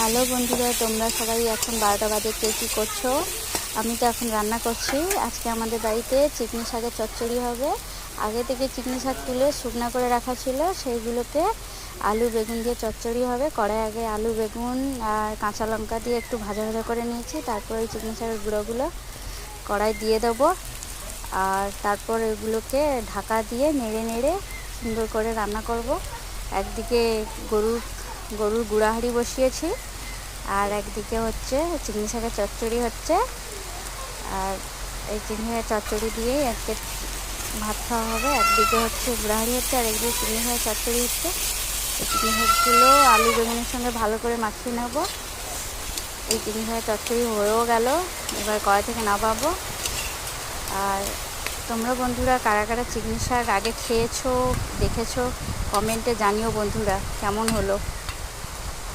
Hello বন্ধুরা, তোমরা সবাই এখন 12টা বাজে কে কী করছো? আমি তো এখন রান্না করছি। আজকে আমাদের বাড়িতে চিকনি শাকের চচ্চড়ি হবে। আগে থেকে চিকনি শাক তুলে শুকনো করে রাখা ছিল, সেইগুলোকে আলু বেগুন দিয়ে চচ্চড়ি হবে। কড়াই আগে আলু বেগুন আর কাঁচা লঙ্কা দিয়ে একটু ভাজা ভাজা করে নিয়েছি। তারপর ওই চিকনি শাকের গুঁড়োগুলো কড়াই দিয়ে দেবো, আর তারপর এগুলোকে ঢাকা দিয়ে নেড়ে নেড়ে সুন্দর করে রান্না করব। একদিকে গরুর গুঁড়াহাঁড়ি বসিয়েছি, আর একদিকে হচ্ছে চিকনি শাকের চচ্চড়ি হচ্ছে। আর এই চিকনি শাকের চচ্চড়ি দিয়েই আজকে ভাত খাওয়া হবে। একদিকে হচ্ছে গুঁড়াহাঁড়ি হচ্ছে, আর একদিকে চিকনি শাকের চচ্চড়ি হচ্ছে। এই চিকনি শাকগুলো আলু বেগুনের সঙ্গে ভালো করে মাখিয়ে নেব। এই চিকনি শাকের চচ্চড়ি হয়েও গেল, এবার কড়াই থেকে নামাবো। আর তোমরা বন্ধুরা কারা কারা চিকনি শাক আগে খেয়েছো, দেখেছো, কমেন্টে জানিও বন্ধুরা কেমন হলো।